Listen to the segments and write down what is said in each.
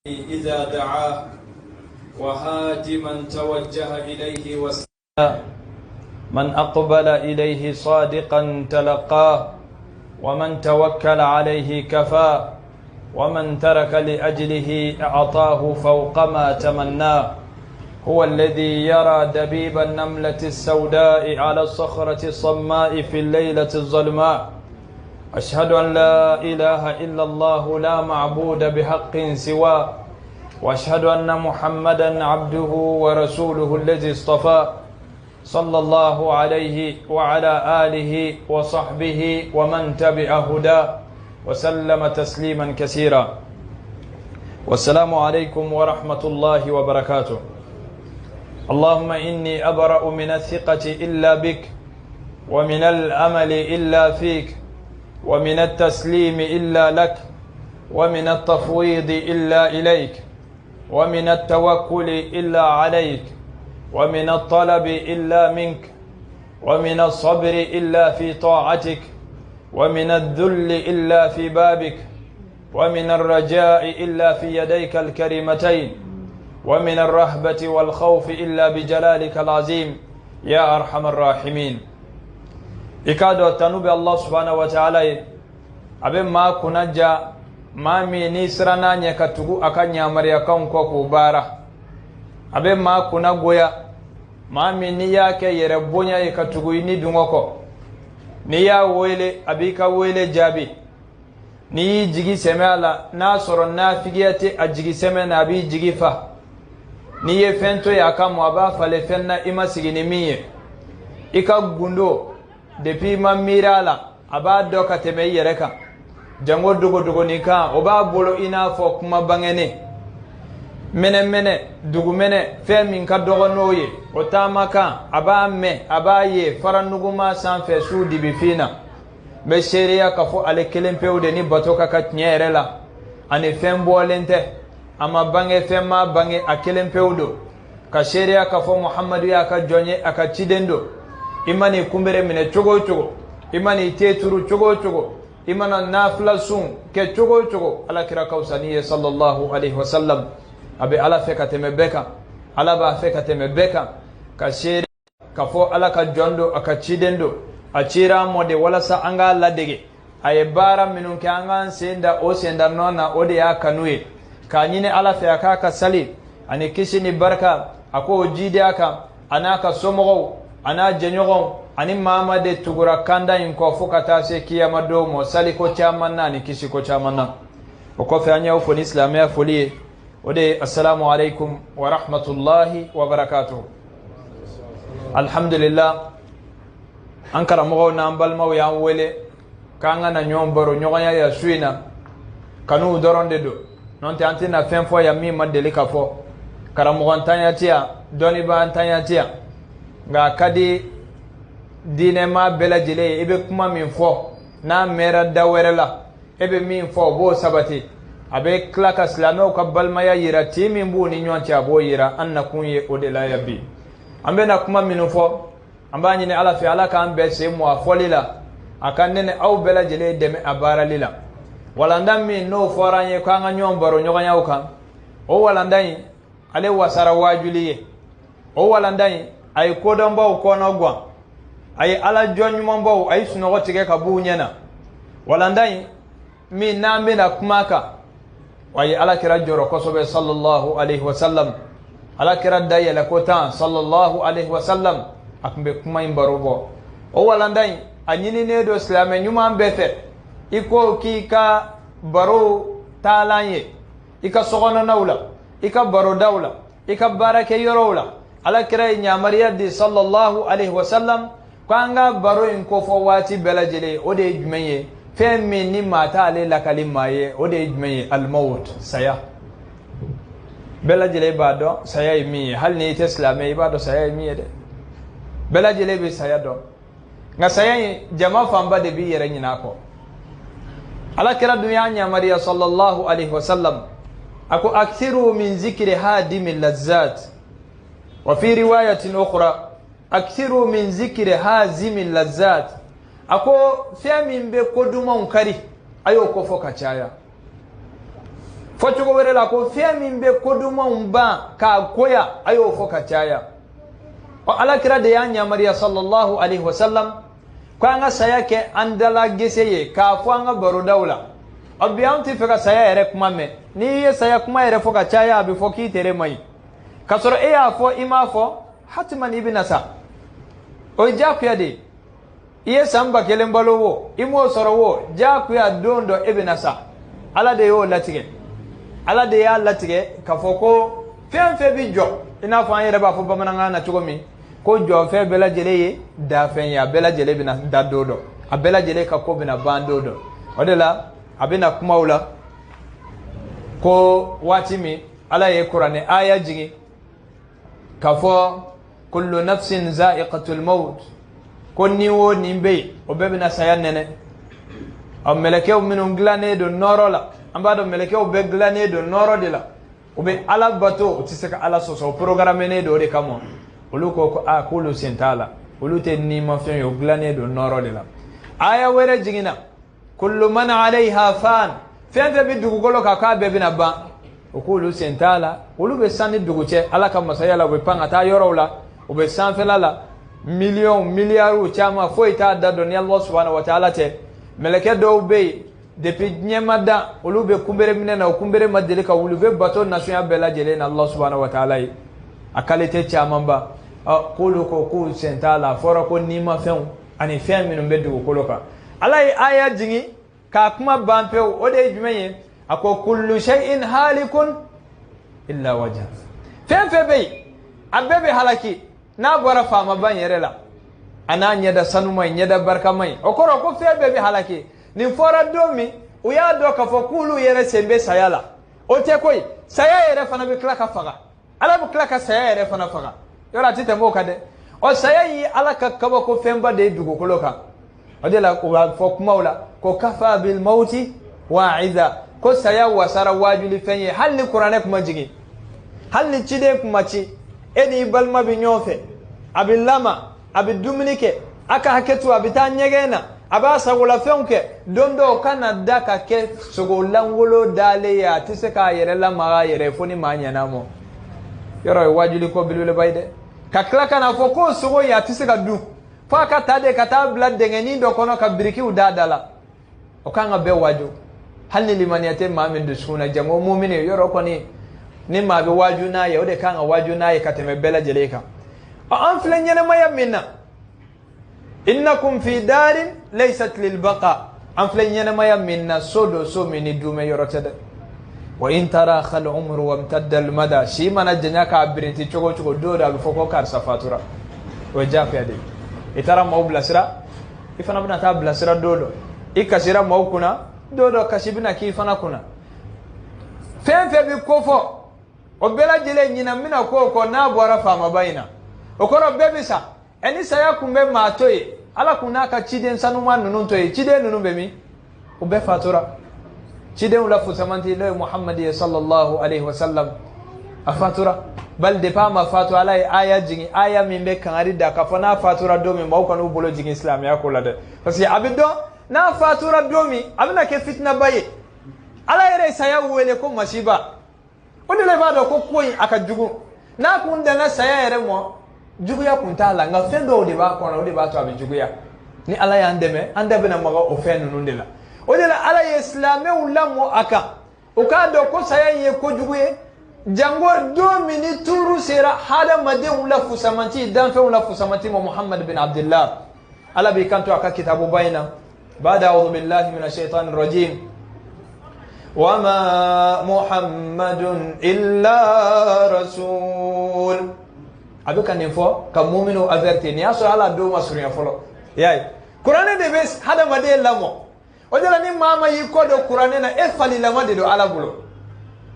إذا دعاه وهادي من توجه إليه وسلم من أقبل إليه صادقا تلقاه ومن توكل عليه كفاه ومن ترك لأجله أعطاه فوق ما تمناه. هو الذي يرى دبيب النملة السوداء على الصخرة الصماء في الليلة الظلماء. أشهد أن لا إله إلا الله لا معبود بحق سواه، وأشهد أن محمدا عبده ورسوله الذي اصطفاه، صلى الله عليه وعلى آله وصحبه ومن تبع هداه وسلم تسليما كثيرا. والسلام عليكم ورحمة الله وبركاته. اللهم إني أبرأ من الثقة إلا بك، ومن الأمل إلا فيك، ومن التسليم إلا لك، ومن التفويض إلا إليك، ومن التوكل إلا عليك، ومن الطلب إلا منك، ومن الصبر إلا في طاعتك، ومن الذل إلا في بابك، ومن الرجاء إلا في يديك الكريمتين، ومن الرهبة والخوف إلا بجلالك العظيم يا أرحم الراحمين. إكادو تنوب الله سبحانه وتعالى أبي ما كنجا ما مي نسرنا نيكتغو أكانيا مريكم كوكو بارا أبي ما كنغويا ما مي نياك يربونيا يكتغو يني دونغوكو نيا ويلي أبيكا ويلي جابي ني جيجي سمالا ناصر النافقية أجيجي سمنا أبي جيجي فا ني فنتو يكام وابا فلفنا إما سيجنمية إكا غندو depuis ma mirala aba doka teme yereka jango dugo nika oba bolo ina fo kuma bangene mene dugu mene fe min ka dogo noye otamaka aba me aba ye faranuguma sanfe sudi bifina be sheria ka fo ale kelempewde ni batoka ka nyerela ani fembo lente ama bange fema bange akelempewdo ka sheria ka fo muhammadu ya ka jonye aka chidendo imani kumbere mine chogo imani teturu chogo imana nafla sun ke chogo ala kira kausaniye sallallahu alaihi wasallam abe ala feka temebeka ala ba feka temebeka ka sheri ka fo ala ka jondo aka chidendo achira mode wala sa anga ladege aye bara minun ke anga senda o senda nona ode ya kanuye ka nyine ala fe aka ka sali ani kishini barka ako jide aka anaka somogo ana jenyogon ani mama de tugura kanda inko fukata se kiyama do mo sali ko chamanna ni kisi ko chamanna o ko fe anya fo islamia folie ode assalamu alaikum wa rahmatullahi wa barakatuh. Alhamdulillah ankara mo na ambal maw ya wele kanga na nyomboro nyogonya ya suina kanu doronde do non te antina fen fo ya mi madele ka fo karamo antanya tia doni ba antanya tia nga kadi dine ma bela jile ebe kuma min fo na mera dawerela ebe min fo bo sabati abe klaka slamo ka balmaya yira timi mbu ni nyonti abo yira annakun ye odela yabi ambe na kuma min fo amba nyine ala fi ala kan be se mo afolila akanene au bela jile deme abara lila walanda min no foranye ko anga nyombaro nyoganya uka o walanda ale wasara wajuliye o walanda ay kodambaw kono gwa ay ala jonyumambaw ay sunogo tige ka bunyana wala ndai mi nambe na kumaka way ala kira joro kosobe sallallahu alaihi wasallam ala kira daye la kota sallallahu alaihi wasallam akmbe kuma imbarobo o wala ndai anyini ne do islame nyuma mbete iko kika baro talanye ika sogona nawla ika baro dawla ika barake yorowla ala kira nyamariya di sallallahu alaihi wasallam kwanga baro inko fo wati belajele ode jumeye femi ni mata ale la kalimaye ode jumeye al maut saya belajele bado saya mi hal ni islame bado saya mi de belajele be saya do nga saya jama famba de bi yere nyina ko ala kira dunya nyamariya sallallahu alaihi wasallam ako akthiru min zikri hadimil lazzat وفي رواية أخرى أكثروا من ذكر هازم اللذات أكو فيمن بقدوم كري أيو كفو كچايا fo cogo wɛrɛ la ko fɛn min bɛ kodumanw ban k'a goya a y'o fɔ ka caya. Alakira de y'a yamaruya sallallahu alaihi wasallam ko an ka saya kɛ an dala gese ye k'a fɔ an ka barodaw la. Bi an tɛ fɛ ka saya yɛrɛ kuma mɛn. N'i ye saya kuma yɛrɛ fɔ ka caya a bɛ fɔ k'i tere man ɲi. K'a sɔrɔ e y'a fɔ i m'a fɔ hatiman i bɛna sa. O ye diyagoya de ye. I ye san 1000 balo wo i m'o sɔrɔ wo diyagoya don dɔ e bɛna sa. Ala de y'o latigɛ. Ala de y'a latigɛ k'a fɔ ko fɛn fɛn bɛ jɔ i n'a fɔ an yɛrɛ b'a fɔ bamanankan na cogo min ko jɔfɛn bɛɛ lajɛlen ye dafɛn ye a bɛɛ lajɛlen bɛna da don dɔ a bɛɛ lajɛlen ka ko bɛna ban don dɔ. O de la a bɛna kumaw la ko waati min Ala ye kuranɛ aya jigin k'a fɔ kullu nafsin za'iqatul maut ko ni wo nin bɛ yen o bɛɛ bɛna saya nɛnɛ. Mɛlɛkɛw minnu dilannen don nɔɔrɔ la an b'a dɔn mɛlɛkɛw bɛɛ dilannen don nɔɔrɔ de la u bɛ Ala bato u tɛ se ka Ala sɔsɔ o programmenen don o de kama olu ko k'olu sen t'a la olu tɛ nimafɛn ye o dilannen don nɔɔrɔ de la. Aya wɛrɛ jiginna kullu man alayha fan fɛn fɛn bɛ dugukolo kan k'a bɛɛ bɛna ban o k'olu sen t'a la olu bɛ san ni dugu cɛ Ala ka masaya la u bɛ pan ka taa yɔrɔw la u bɛ sanfɛla la miliyɔn miliyariw caman foyi t'a da dɔn ni Allah subhanahu wa ta'ala tɛ. Mɛlɛkɛ dɔw bɛ yen depuis diɲɛ ma da olu bɛ kunbere minɛ na o kunbere ma deli ka wuli u bɛ bato nasunya bɛɛ lajɛlen na Allah subhanahu wa ta'ala ye a qualité caman ba k'olu ko k'u sen t'a la a fɔra ko nimafɛnw ani fɛn minnu bɛ dugukolo kan. Ala ye aya jigin k'a kuma ban pewu o de ye jumɛn ye a ko kullu shay'in halikun illa wajha fɛn fɛn bɛ yen a bɛɛ bɛ halaki n'a bɔra faamaba yɛrɛ la a n'a ɲɛda sanuma ye ɲɛda barikama ye o kɔrɔ ko fɛn bɛɛ bɛ halaki. Nin fɔra don min u y'a dɔn k'a fɔ k'olu yɛrɛ sen bɛ saya la o tɛ koyi saya yɛrɛ fana bɛ tila ka faga Ala bɛ tila ka saya yɛrɛ fana faga yɔrɔ a tɛ tɛmɛ o kan dɛ. O saya ye Ala ka kabako fɛnba de ye dugukolo kan o de la u b'a fɔ kumaw la ko kafa bil mauti wa'iza ko saya wasara wajuli fɛn ye hali ni kuranɛ kuma jigin hali ni ciden kuma ci e ni balima bɛ ɲɔgɔn fɛ a bɛ lama a bɛ dumuni kɛ a ka hakɛ to a bɛ taa ɲɛgɛn na a b'a sagolafɛnw kɛ don dɔw ka na da ka kɛ sogolankolon dalen ye a tɛ se k'a yɛrɛ lamaga a yɛrɛ fo ni maa ɲɛna mɔ yɔrɔ ye wajuli ko belebeleba ye dɛ ka tila ka na fɔ k'o sogo ye a tɛ se ka dun fo a ka taa de ka taa bila dingɛnin dɔ kɔnɔ ka birikiw da da la o kan ka bɛɛ waju hali ni limaniya tɛ maa min dusukun na jango mumini yɔrɔ kɔni ni maa bɛ waju n'a ye o de kan ka waju n'a ye ka tɛmɛ bɛɛ lajɛlen kan. An filɛ ɲɛnɛmaya min na innakum fi darin laysat lil baqa an filɛ ɲɛnɛmaya min na so do so min ni dume yɔrɔ tɛ dɛ wa in tara khal umru wa imtadda al mada si mana janya ka birinti cogo cogo do da bi fɔ ko karisa fatura o jaafia de i tara maaw bilasira i fana bɛna taa bilasira do do i kasira maaw kunna do do kasi bɛna k'i fana kunna fɛn fɛn bi ko fɔ o bɛɛ lajɛlen ɲina mina ko ko n'a bɔra faamaba in na o kɔrɔ bɛɛ bi sa ɛni saya kun bɛ maa to ye Ala kun n'a ka ciden sanuma ninnu to ye ciden ninnu bɛ min u bɛɛ fatura cidenw la fusamanti n'o ye Muhammad ye sallallahu alaihi wasallam a fatura bali depuis a ma fatu Ala ye aya jigin aya min bɛ kangari da k'a fɔ n'a fatura don min maaw kan'u bolo jigin silamɛya ko la dɛ parce que a bɛ dɔn n'a fatura don min a bɛna kɛ fitinaba ye Ala yɛrɛ ye saya wele ko masiba o de la i b'a dɔn ko ko in a ka jugu n'a kun danna saya yɛrɛ mɔ juguya kun t'a la nka fɛn dɔw de b'a kɔnɔ o de b'a to a bɛ juguya ni Ala y'an dɛmɛ an da bɛna maga o fɛn ninnu de la o de la Ala ye silamɛw lamɔ a kan o k'a dɔn ko saya in ye kojugu ye jango don min ni tuuru sera hadamadenw la fusamanti danfɛnw la fusamanti ma Muhammad bin Abdullah Ala b'i kanto a ka kitabuba in na ba'da a'udhu billahi minash shaitanir rajim wa ma Muhammadun illa rasul a bɛ ka nin fɔ ka muminu avertir ni y'a sɔrɔ Ala don ma surunya fɔlɔ y'a ye kuranɛ de bɛ hadamaden lamɔ o de la ni maa ma y'i kɔ don kuranɛ na e falilama de don Ala bolo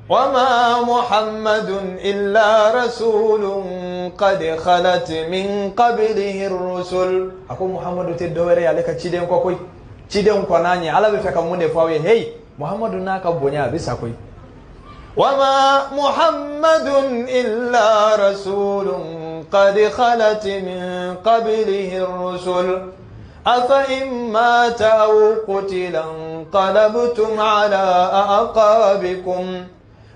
wa ma Muhammadun illa rasulun qad khalat min qablihi ar-rusul a ko Muhammadu tɛ dɔwɛrɛ ye ale ka ciden kɔ koyi cidenw kɔ n'a ɲɛ Ala bɛ fɛ ka mun de fɔ aw ye hey Muhammadu n'a ka bonya a bɛ sa koyi وما محمد إلا رسول قد خلت من قبله الرسل أفإن مات أو قتل انقلبتم على أعقابكم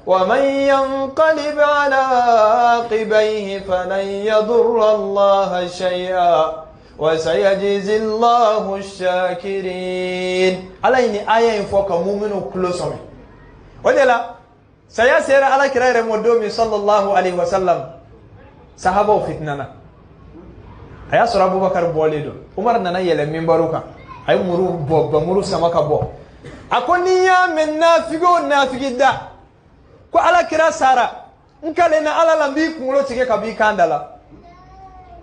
ومن ينقلب على عاقبيه فلن يضر الله شيئا وسيجزي الله الشاكرين. على إني آية فوق مؤمن كلهم ودلا سيسير على كرير مدومي صلى الله عليه وسلم صحابه فتننا aya sura Abubakar boledo Umar nana yele mimbaruka ay muru bobba muru samaka bo akoni ya men nafigo nafigida ko ala kira sara nkale na ala lambi kunlo tige kabi kandala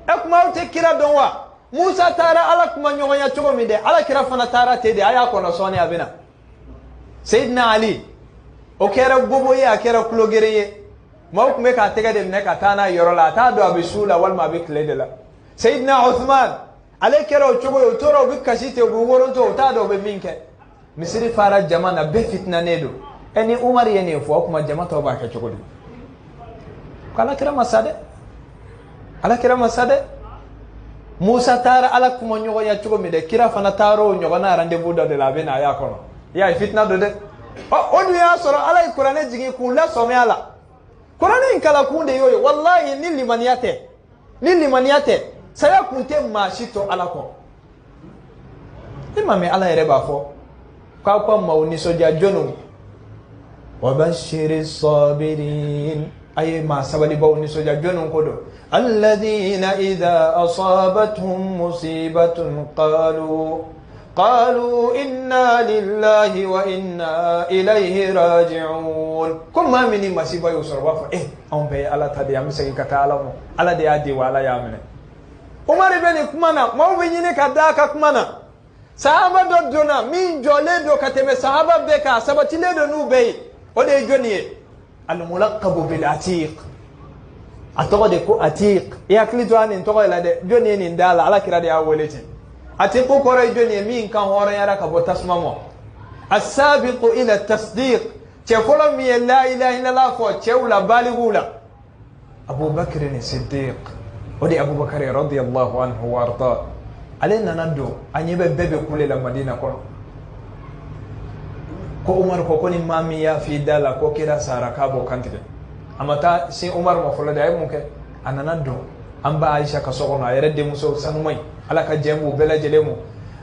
akuma ute kira donwa Musa tara ala kuma nyonya chogo mide ala kira fana tara tede aya kono soni abina Sayyidina Ali o kera gobo ya kera kulogereye mawkume ka tega de ne ka tana yorola ta do abisula wal ma bikledela Sayyidina Uthman ale kero chogo yotoro bikashite bugoronto tado be minke misiri fara jamana be fitna nedo eni Umar yene fo kuma jamata ba ka chogo kala kira masade ala kira masade Musa tara ala kuma nyogo ya chogo mide kira fana taro nyogo na rendez-vous de la bena ya kono ya fitna do de onu ya soro ala Qur'ane jigi kula some ala Qur'ane inkala kunde yoyo wallahi nili maniyate saya kunte mashito alako imame ala yereba fo kwa mauni soja jonu wabashiri sabirin ay ma sabali bawni soja jonu kodo alladhina idha asabatuhum musibatun qalu inna lillahi wa inna ilayhi raji'un kuma mini masiba yusorwa fa on be ala tadi amse kata alamo ala de adi wala yamene Umar ibn kumana mawe nyine kadaka kumana sahaba do dona min jole do kateme sahaba be ka sabati le do nube o de joniye al mulaqab bil atiq atogo de ko atiq ya klito an to la de joniye ni ndala ala kira de awolete atiq ko re joniye min kan hore yara ka botasma mo as-sabiqu ila at-tasdiq chefolo mi la ilaha illa allah fo chewla baligula Abu Bakr as-Siddiq ودي أبو بكر رضي الله عنه وارضاه علينا ندو أن يبقى بيبي كل المدينة كله كو عمر كو كوني مامي يا في دالا كو كده سارة كابو كانتك أما تا سي عمر مفروض ده ممكن أنا ندو أمبا عائشة كسوكنا يرد مسو سنومي على كجيمو بلا جلمو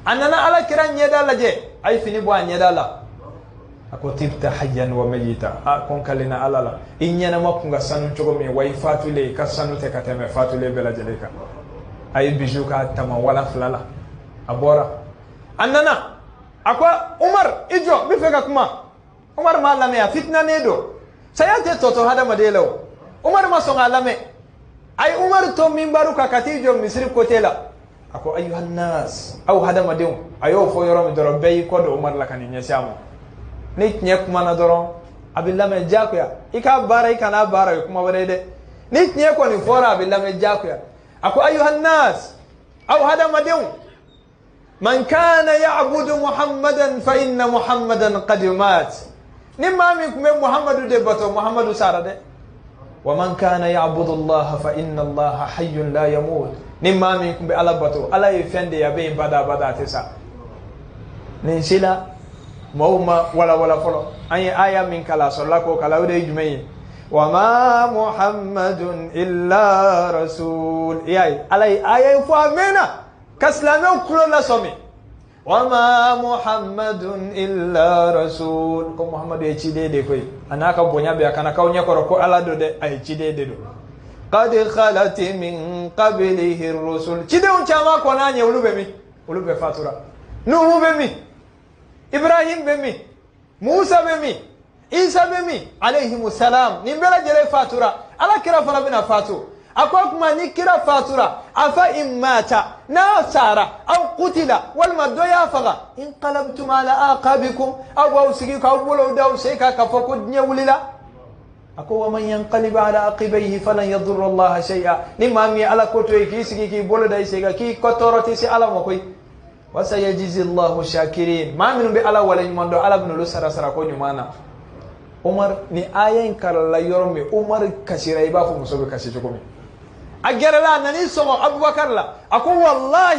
أنا على كران يدالا جي أي فيني بوان يدالا ako tibta hayyan wa mayita kon kalina alala inyana makunga sanu chogo me way fatule ka sanu te kateme fatule bela jeleka ay biju ka tama wala flala abora annana akwa Umar ijo bifeka kuma Umar malame ya fitna nedo sayate toto hada madelo Umar masonga lame ay Umar to mimbaru ka katijo misri kotela ako ayuhan nas au hada madeu ayo fo yoro mi doro bey ko do Umar lakani nyasiamo ni tiɲɛ kumana dɔrɔn a bɛ lamɛn diyagoya i ka baara i kana baara ye kuma wɛrɛ ye dɛ ni tiɲɛ kɔni fɔra a bɛ lamɛn diyagoya a ko ayuhan nas aw hadamadenw man kana ya'budu muhammadan fa inna muhammadan qad mat ni maa min tun bɛ muhammadu de bato muhammadu sara dɛ wa man kana ya'budu allaha fa inna allaha hayyun la yamut ni maa min tun bɛ ala bato ala ye fɛn de ye a bɛ yen bada a tɛ sa nin si la mauma wala folo ay aya min kala sallako kala wede jumay wa ma muhammadun illa rasul yai alay aya fo amena kaslame kulo la somi wa ma muhammadun illa rasul ko muhammadu e cide de koy anaka bonya be kana kaw nyakoro ko ala do de ay cide de do qad khalat min qablihi ar-rusul cide on chama ko na ulube fatura nuhu be mi Ibrahim bemi Musa bemi Isa bemi alayhimus salam nimbela jere fatura ala kira fara bina fatu akwa kuma ni kira fatura afa immata na sara aw qutila wal madoya faga in qalabtum ala aqabikum aw usigi ka bulo daw seka ka foko nyawlila akwa man yanqalib ala aqibayhi falan yadurra Allah shay'a nimma mi ala koto ki sigi ki bolo dai seka ki kotoroti si ala mo koy وسيجزي الله الشاكرين ما من بألا ولا يمندو ألا بنلو سرا كوني مانا عمر ني آيين كارلا يورمي عمر كشيرا يبافو مسوبي كشي جوكومي أجر لا نني سمو أبو بكر لا أكو والله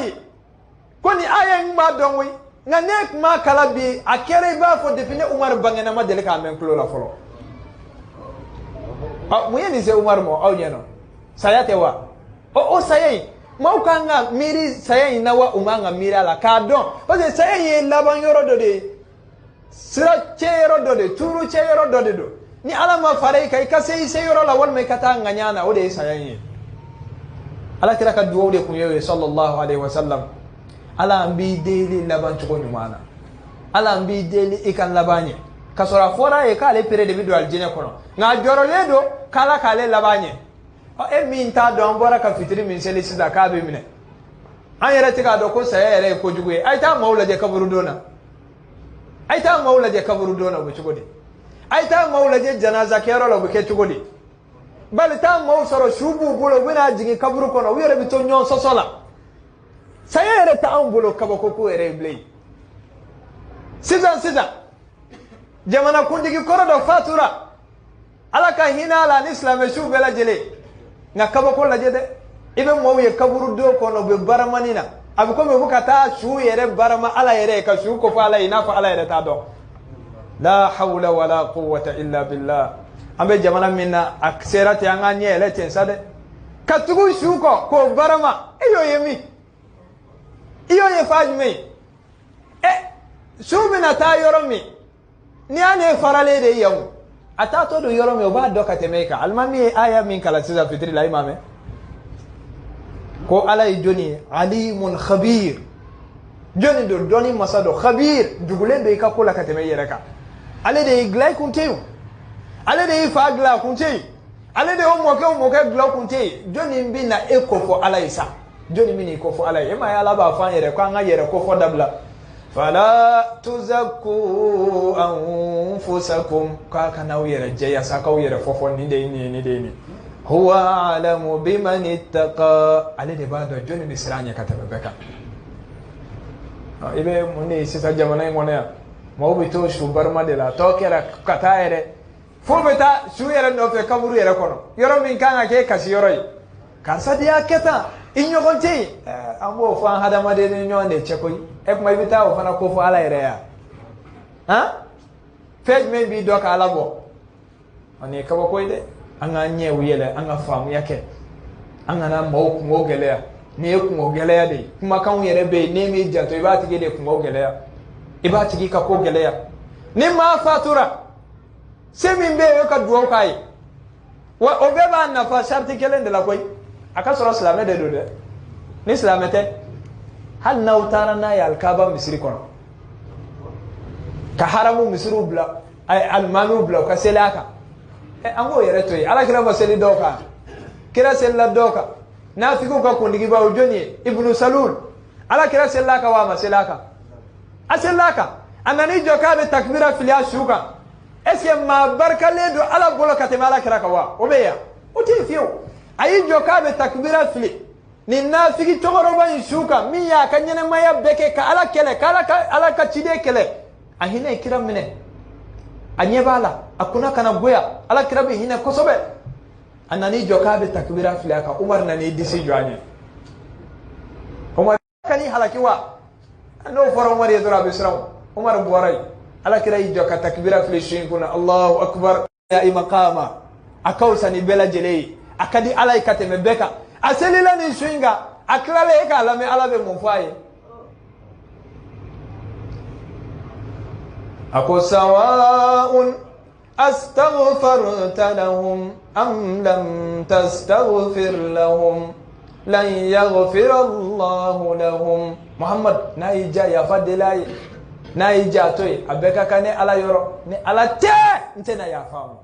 koni aya ngma donwi nga nek ma kala bi akere ba fo define Umar bangena ma dele ka men kulo la folo muye ni se Umar mo aw nyeno sayate wa o sayai mauka nga miri sayai na wa umanga mira la ka don parce sayai laban yoro do de sira cheyoro do de turu cheyoro do de do ni ala ma fare kai ka sai yoro la wal mai kata nganyana o de sayai ala kira ka duwo de kunyewe sallallahu alaihi wasallam ala ambi deli laban chuko nyumana ala ambi deli ikan labanye kasora fora e kale pere de bidu aljine kono nga joro ledo kala kale labanye e min ta don bora ka fitri min sele sida ka be mine an yere tika do ko saye yere ko juguye ay ta maula je kaburu dona ay ta maula je kaburu dona bu chugodi ay ta maula je janaza kero lo bu ke chugodi bal ta maw soro shubu bulo bina jigi kaburu kono wiyere bi to nyon sosola saye yere ta an bulo kabako ko yere blay sidan jamana kundigi koro do fatura alaka hina la islam shu bela jele nga kabako la jede ibe mo ye kaburu do kono be baramanina abi ko me bukata shu yere barama ala yere ka shu ko fa ala ina fa ala yere ta do la hawla wala quwwata illa billah ambe jamana minna akserati anga nyele tensade katugu shu ko barama iyo ye fajmi shu bina ta yoromi ni ane farale de yamu atato do yoromi o ba do katemeka almami aya min kala siza fitri la imame ko ala joni alimun khabir joni do doni masado khabir dugule be ka kula kateme yereka ale de iglay kunteyu ale de fagla kunteyu ale de o moke gla kunteyu joni mbina ekofo ala isa joni mini ekofo ala ema ya laba fa yere kwa nga yere kofo dabla fala tuzakku anfusakum ka kana yere jeya saka yere fofo ni de huwa alamu biman ittaqa ale de bado joni misranya katabeka ibe munne sisa jamana ngone ya mawbi to shu barma de la to kera kataere fo beta shu yere no fe kaburu yere kono yoro min kanga ke kasi yoroi kansa dia keta inyo gonti ambo fa hada ma de nyo ne chekoy e kuma bita o fana ko fo ala yere ya ha fej me bi do ka alabo ani ka ko ide anga nyewu yele anga famu yake anga na mo gelea ne ku gelea de kuma kan yere be ne mi janto ibati gede ku gelea ibati gi ka ko gelea ni ma fatura semi mbe yo ka duo kai wa obeba na fa sharti kelende la koy aka soro islam de do de ni islamete hal na utara na ya alkaba misri kono ka haramu misru bla ay almanu bla ka selaka ango yere toy ala kira baseli doka kira sella doka nafiku ka kundigi ba ujoni ibnu salul ala kira sellaka wa maselaka aselaka anani joka be takbira fil yashuka eske ma barkale do ala bolo katema ala kira ka wa obeya uti fiyo ayi joka be takbira fil ni nafiki togoro ba yashuka miya kanyene maya beke ka ala kele kala ala ka chide kele ahina kira mine anyebala akuna kana goya ala kirabi hina kosobe anani joka be takbira filaka umar nani disi joanye umar kani halakiwa no foro umar yadura bisram umar buwarai ala kirai joka takbira filishin kuna Allahu akbar ya imaqama akausa ni bela jelei akadi ala ikate mebeka aselila ni swinga aklale ka ala me ala be mumfaye ako sawaun astaghfarta lahum am lam tastaghfir lahum lan yaghfir Allah lahum Muhammad naija ya fadilai naija toy abeka kane ala yoro ni ala te ntena ya famu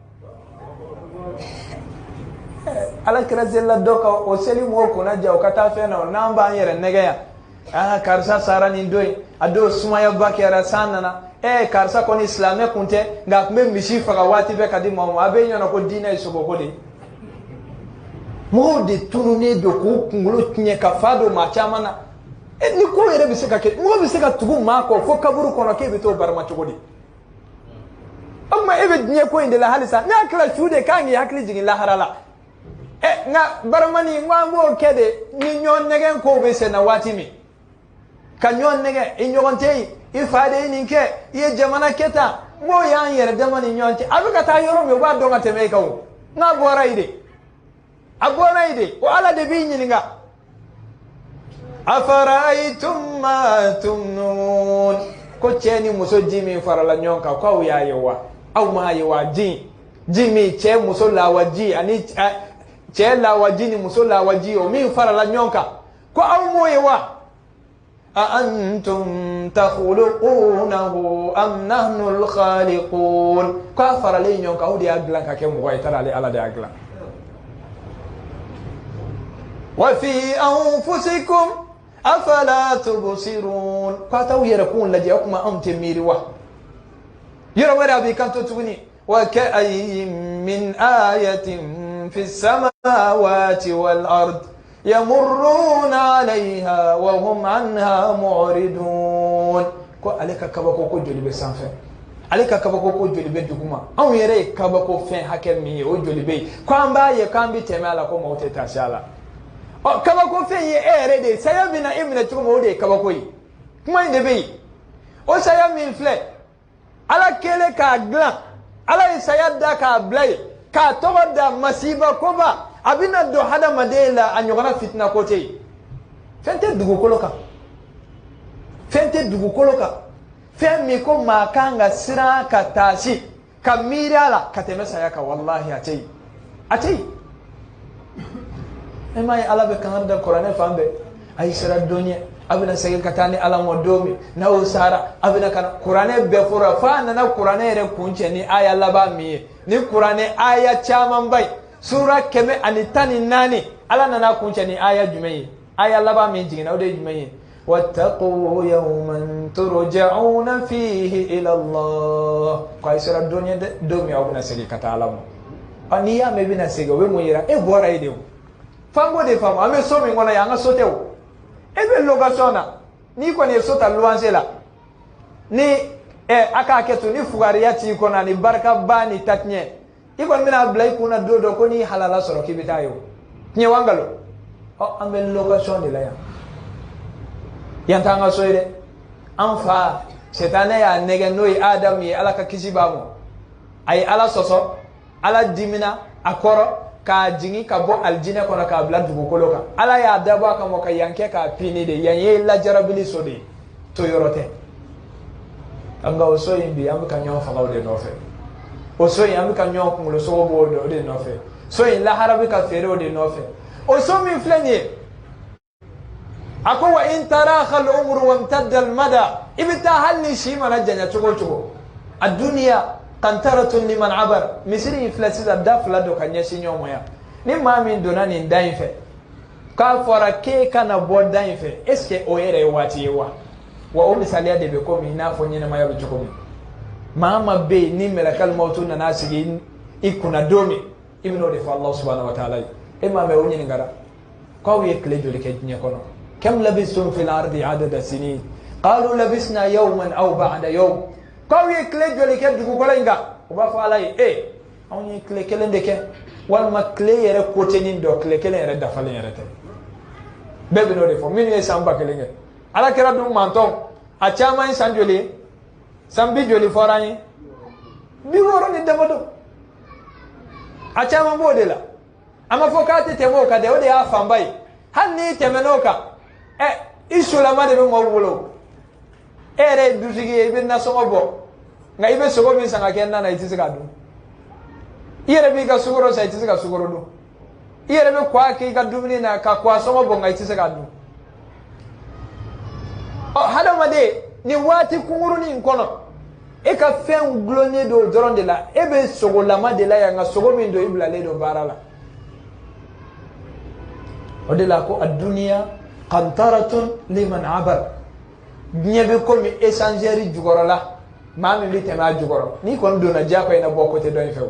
ala krazella doka o selimo ko na jaw kata fena namba yere negeya karsa sara ni doy ado sumaya bakera sanana karsa kon islame kunte nga kumbe mishi faga wati be kadi mo abe nyona ko dina isogo ko de mo de tourner do ko kungulo tinye ka fado ma chamana ni ko yere bisika ke mo bisika tugu ma ko fo kaburu kono ke bito barma chogodi amma ebe nye ko inde la halisa nya kala chude kangi hakli jigin la harala nga barmani ngwa mo kede ni nyon negen ko be se na wati mi kanyon nege inyogonte ifade ninke ye jamana keta mo yan yere jamani nyonte abuka ta yoro me ba donga teme kawo na bora ide abona ide o ala de bi nyininga afaraitum ma tumnun ko cheni muso jimi farala nyonka ko ya yewa aw ma yewa jimi che muso la waji ani che la waji ni muso la waji o mi farala nyonka ko aw mo yewa أأنتم تخلقونه أم نحن الخالقون كافر لي نيون كاو دي أغلان كاكيم وغايتر علي على دي أغلان وفي أنفسكم أفلا تبصرون كاتو يركون لدي أكما أنت ميروا يروي ربي كانتو تغني وكأي من آية في السماوات والأرض يمرون عليها وهم عنها معرضون كو عليك كبكو كو جولي بسانفه عليك كبكو كو جولي بدغما او يري كبكو فين حكمي او جولي بي كوان يه كان بي تمالا كو موتي تاشالا او كبكو فين يه ere de sayamina imna tumo o de kabako yi kuma inde be o sayamin fle ala kele ka glan ala sayadda ka blay ka togoda masiba koba abina do hada madela anyogana fitna kote fente dugu koloka femi ko makanga sira katashi kamirala katemesa yaka wallahi atei emay ala be kan da qur'ane fambe ay sira dunya abina sege katani ala modomi na usara abina kan qur'ane be fura fa na qur'ane re kunche ni aya laba mi ni qur'ane aya chaman bai sura keme anitani nani ala nana kunche ni aya jumei aya laba mi jigina ode jumei wattaqu yawman turja'una fihi ila Allah kwa sura dunya do mi abuna sege katala mo ani ya me bina sege we mo yira e bora ide o fango de famo ame so mi ngona yanga sote o e be logasona ni ko ne sota luansela ni aka ketu ni fugariyati ko na ni barka bani tatnye iko mina blay kuna dodo ko ni halala soro kibitayo nye wangalo o ambe location de la ya yantanga soire anfa setane ya nege noy adam yi alaka kisibamo ay ala soso ala dimina akoro ka jingi ka bo aljine kono ka bla dugo koloka ala ya daba ka mo ka yanke ka pini de yanye la jarabili sodi to yorote anga oso yimbi am ka nyon fa de nofe oso yimbi ka nyon ko lo so bo de nofe so yin la harabi ka fere de nofe oso min flenye ako wa in tarakha al umru wa imtadda al mada ibta halni shi mana janya chugo ad-dunya qantaratun liman abar misri iflasida dafla do kanya sinyomo ya ni mami donani ndainfe ka fora ke kana boda infe eske oyere wati yewa wa o misalia de be ko mi na fo nyina mayo chugo mi mama be ni melakal mautu na nasigi ikuna domi ibno de fa Allah subhanahu wa ta'ala e mama o nyini ngara ko wi ekle joli ke nya kono كم لبثتم في الأرض عدد سنين قالوا لبثنا يوما أو بعد يوم قالوا يكلي جولي كده كوكولينغا وبافو علي أو يكلي كلين دكه والما كلي يره كوتينين دو كلي كلين يره دفالين يره تي بيبي نو ديفو مين يسامبا كلينغ على كرا دو مانتون أشاما يسان جولي سامبي جولي فوراني بيورو ني دمدو أشاما بودلا أما فوكاتي تيمو كده ودي أفامباي هني تيمنوكا isulama de be mawulo ere dusigi ibe na songo bo nga ibe sogo min sanga kenna na itisi ka du ire bi ka sugoro sa itisi ka sugoro du ire be kwa ki ka dumini na ka kwa songo bo nga itisi ka du o hada made ni wati kunguru ni nkono e ka fen glonye do doron de la ebe sogo lama de la ya nga sogo min do ibla le do barala o de la ko ad-dunya qantaratun liman abar nyebe ko mi échangeri jugorola mami li tema jugoro ni kon do na jako ina bokote do few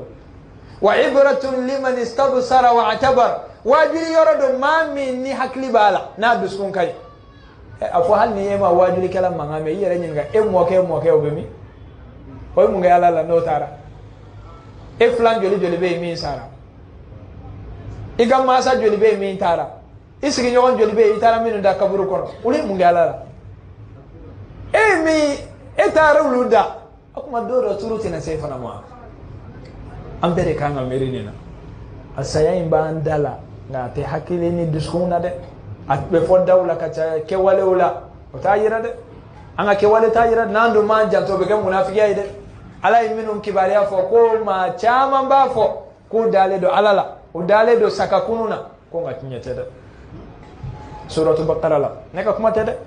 wa ibratun liman istabsara wa atabar wajiri yorodo mami ni hakli bala na duskun kai afo hal ni yema wajiri kala mangame yere nyinga moke obemi koy mu ngala la no tara e flan joli be mi sara iga masa joli be mi tara isigi nyogon joli be itara minu da kaburu kono uli mungala mi etaruluda akuma doro turuti na sefa na mwa ambere kanga merinina asaya imbandala na te hakili ni duskuna de atbe fo dawla ka ke wale wala o tayira de anga ke wale tayira nando manja to be ke munafiya de ala minum kibariya fo ko ma chama ba fo ko dale do alala o dale do sakakununa ko ngatinya tede suratul baqara la neka kuma tede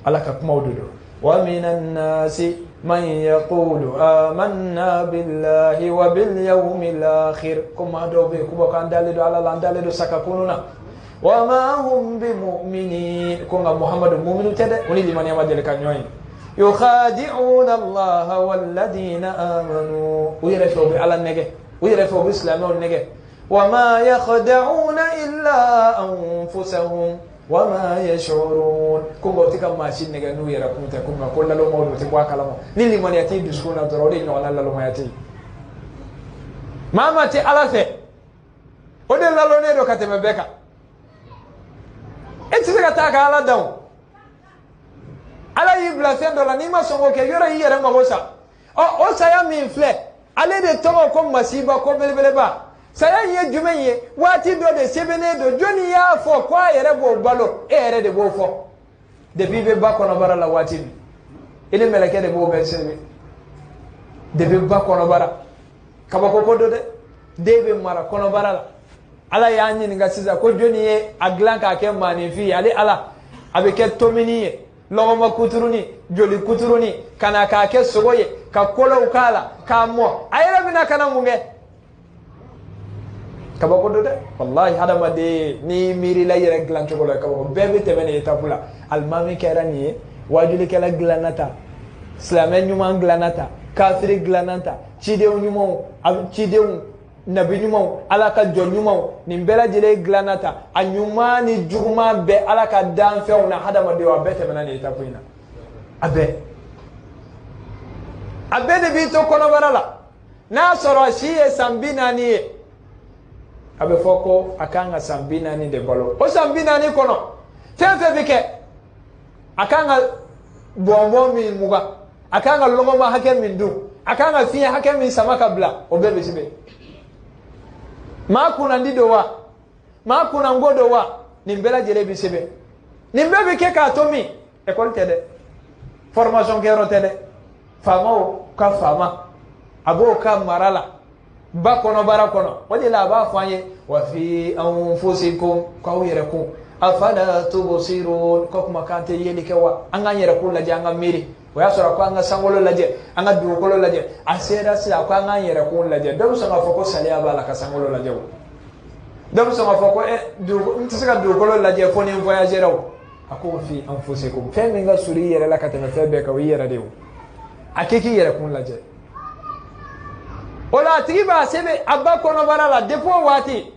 ala ka kuma wududo wa minan nasi man yaqulu amanna billahi wa bil yawmil akhir kuma do be ko kan dale do alala dale do sakakununa wa ma hum bimu'minin ko nga muhammadu mu'minu tede oni limani amadele kanyoy yukhadi'una allaha wal ladina amanu uyrefu bi ala nege uyrefu bi islamu nege wa ma yakhda'una illa anfusahum wa ma yash'urun kungo tika machine nege nu yera kunta kunga kollalo mawdo te kwa kalamo nili mani ati duskuna dorode no ala lalo mayati mama ti ala fe ode lalo ne do kateme beka eti se kata ka ala daw ala yi blase do la ni ma songo ke yora yi yere magosa o saya min fle ale de tomo ko masiba ko belebele ba saya ye jumenye wati do de sebene do joni ya fo kwa yere bo balo yere de bo fo de bibe ba kono bara la wati ile meleke de bo be sebe de bibe ba kono bara kaba ko do de be mara kono bara la ala ya nyi nga siza ko joni ye aglanka ke mani fi ale ala abeke tomini ye loma kuturuni joli kuturuni kana ka ke sogoye ka kolo ukala ka mo ayela bina kana munge kabako do de wallahi hada made ni miri la yere glancho ko la kabako bebe temene etapula almami kerani wajuli kala glanata islamen nyuma glanata kafiri glanata chideu nyuma chideu nabi nyuma ala ka jo nyuma ni bela jele glanata anyuma ni juguma be ala ka dan few na hada made wa bete menani etapuina abe de bito kono barala na soro shiye sambina ni abe foko akanga sambina ni de bolo o sambina ni kono tefe bike akanga bombo mi muga akanga logo ma hake min du akanga fi hake min samaka bla o bebe sibe ma kuna ndido wa ma kuna ngodo wa nimbela jele bi sibe nimbe ke ka tomi école tede formation ke ro tede fama ka fama abo ka marala ba kono bara kono wadi la ba fanye wa fi anfusikum ka yere ko afala tubsirun ko kuma kante yeli ke wa anga yere ko la janga miri wa yasora ko anga sangolo laje anga du ko laje asera sila ko anga yere ko laje do so nga foko sale abala ka sangolo laje do so nga foko du ntisa du ko laje foni voyager raw ako fi anfusikum femi nga suri yere la katana febe ka yere dewo akiki yere ko laje ola tiba sebe abba kono barala depo wati